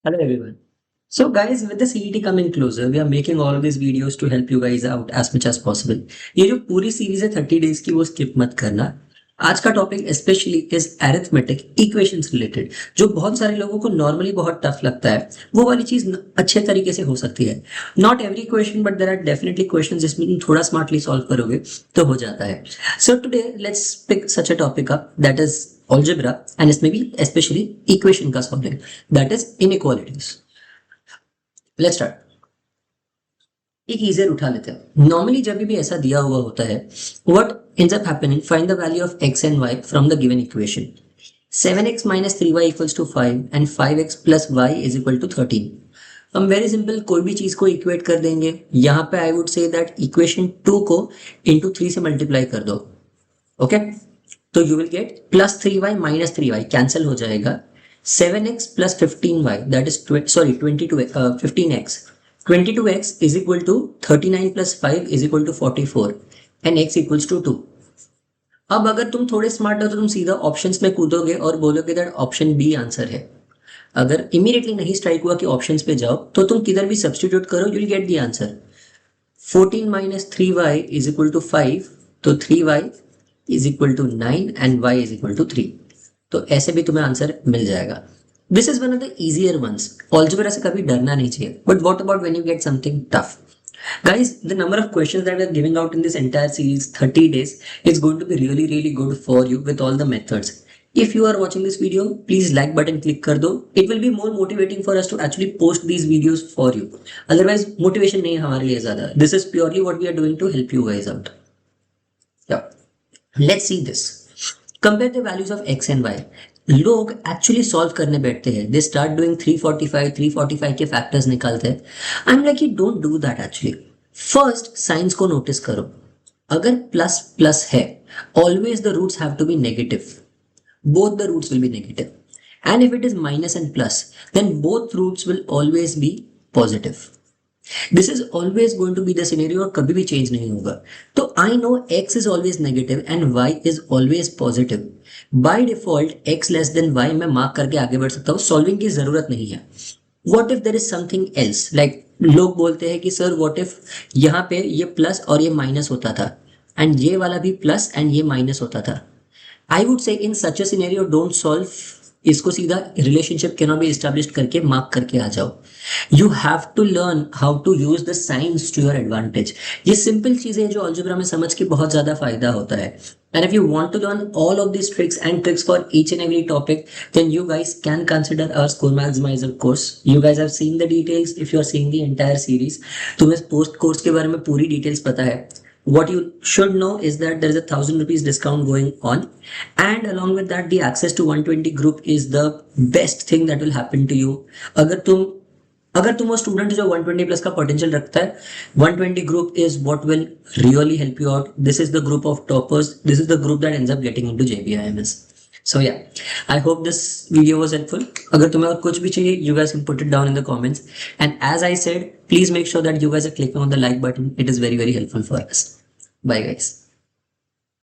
Hello everyone. So guys, with the CET coming closer, we are making all of these videos to help you guys out as much as possible. ये जो पूरी series है 30 days की वो skip मत करना। आज का topic specially is arithmetic equations related, जो बहुत सारे लोगों को नॉर्मली बहुत टफ लगता है। वो वाली चीज अच्छे तरीके से हो सकती है। Not every question but there are definitely question जिसमें तुम थोड़ा स्मार्टली सॉल्व करोगे तो हो जाता है। So today let's pick such a topic up that is algebra and इसमें भी especially equation का solving that is inequalities. Let's start. एक easier उठा लेते हैं। नॉर्मली जब भी ऐसा दिया हुआ होता है, what ends up happening, find the value of x and y from the given equation. 7x minus 3y equals to 5 and 5x plus y is equal to 13. हम वेरी सिंपल कोई भी चीज को इक्वेट कर देंगे। यहाँ पे आई वुड से दैट इक्वेशन 2 को इंटू 3 से मल्टीप्लाई कर दो। ओके तो you will get plus 3y minus 3y cancel हो जाएगा। 7x plus 15y that is 15x 22x is equal to 39 प्लस 5 is equal to 44 and x equals to 2। अब अगर तुम थोड़े स्मार्ट हो तो तुम सीधा ऑप्शंस में कूदोगे और बोलोगे दैट ऑप्शन बी आंसर है। अगर इमीडिएटली नहीं स्ट्राइक हुआ कि ऑप्शंस पे जाओ तो तुम किधर भी सब्स्टिट्यूट करो, you will get the answer. 14 minus 3y is equal to 5, तो 3y इज इक्वल टू 9 and y is equal to 3। तो ऐसे भी तुम्हें आंसर मिल जाएगा। This is one of the easier ones. Algebra से कभी डरना नहीं चाहिए। But what about when you get something tough? Guys, the number of questions that we are giving out in this entire series, 30 days, is going to be really, really good for you with all the methods. If you are watching this video, please like button click कर दो. It will be more motivating for us to actually post these videos for you. Otherwise, motivation नहीं है हमारे लिए ज़्यादा. This is purely what we are doing to help you guys out. Yeah. Let's see this. Compare the values of x and y. लोग actually solve करने बैठते हैं। They start doing 345 के फैक्टर्स निकालते हैं। I am like you don't do that actually. First signs को notice करो। अगर प्लस प्लस है, always the roots have to be negative. Both the roots will be negative. And if it is minus and plus, then both roots will always be positive. This is always going to be the scenario और कभी भी change नहीं होगा। तो I know x is always negative and y is always positive. By default x less than y मैं mark करके आगे बढ़ सकता हूँ। सॉल्विंग की जरूरत नहीं है। What if there is something else, like लोग बोलते हैं कि सर व्हाट इफ यहाँ पे ये प्लस और ये माइनस होता था एंड ये वाला भी प्लस एंड ये माइनस होता था। I would say in such a scenario don't solve इसको, सीधा relationship can not be established करके मार्क करके आ जाओ। You have to learn how to use the signs to your advantage. ये सिंपल चीजें जो अलजेब्रा में समझ के बहुत ज्यादा फायदा होता है। And if you want to learn all of these tricks and tricks for each and every topic, then you guys can consider our Score Maximizer course. You guys have seen the details if you are seeing the entire series. तुम्हें post course के बारे में पूरी details पता है। What you should know is that there is a 1,000 rupees discount going on, and along with that the access to 120 group is the best thing that will happen to you. अगर तुम वो student जो 120 plus का potential रखता है, 120 group is what will really help you out. This is the group of toppers. This is the group that ends up getting into JBIMS. So yeah, I hope this video was helpful. अगर तुम्हें और कुछ भी चाहिए, you guys can put it down in the comments. And as I said, please make sure that you guys are clicking on the like button. It is very, very helpful for us. Bye guys.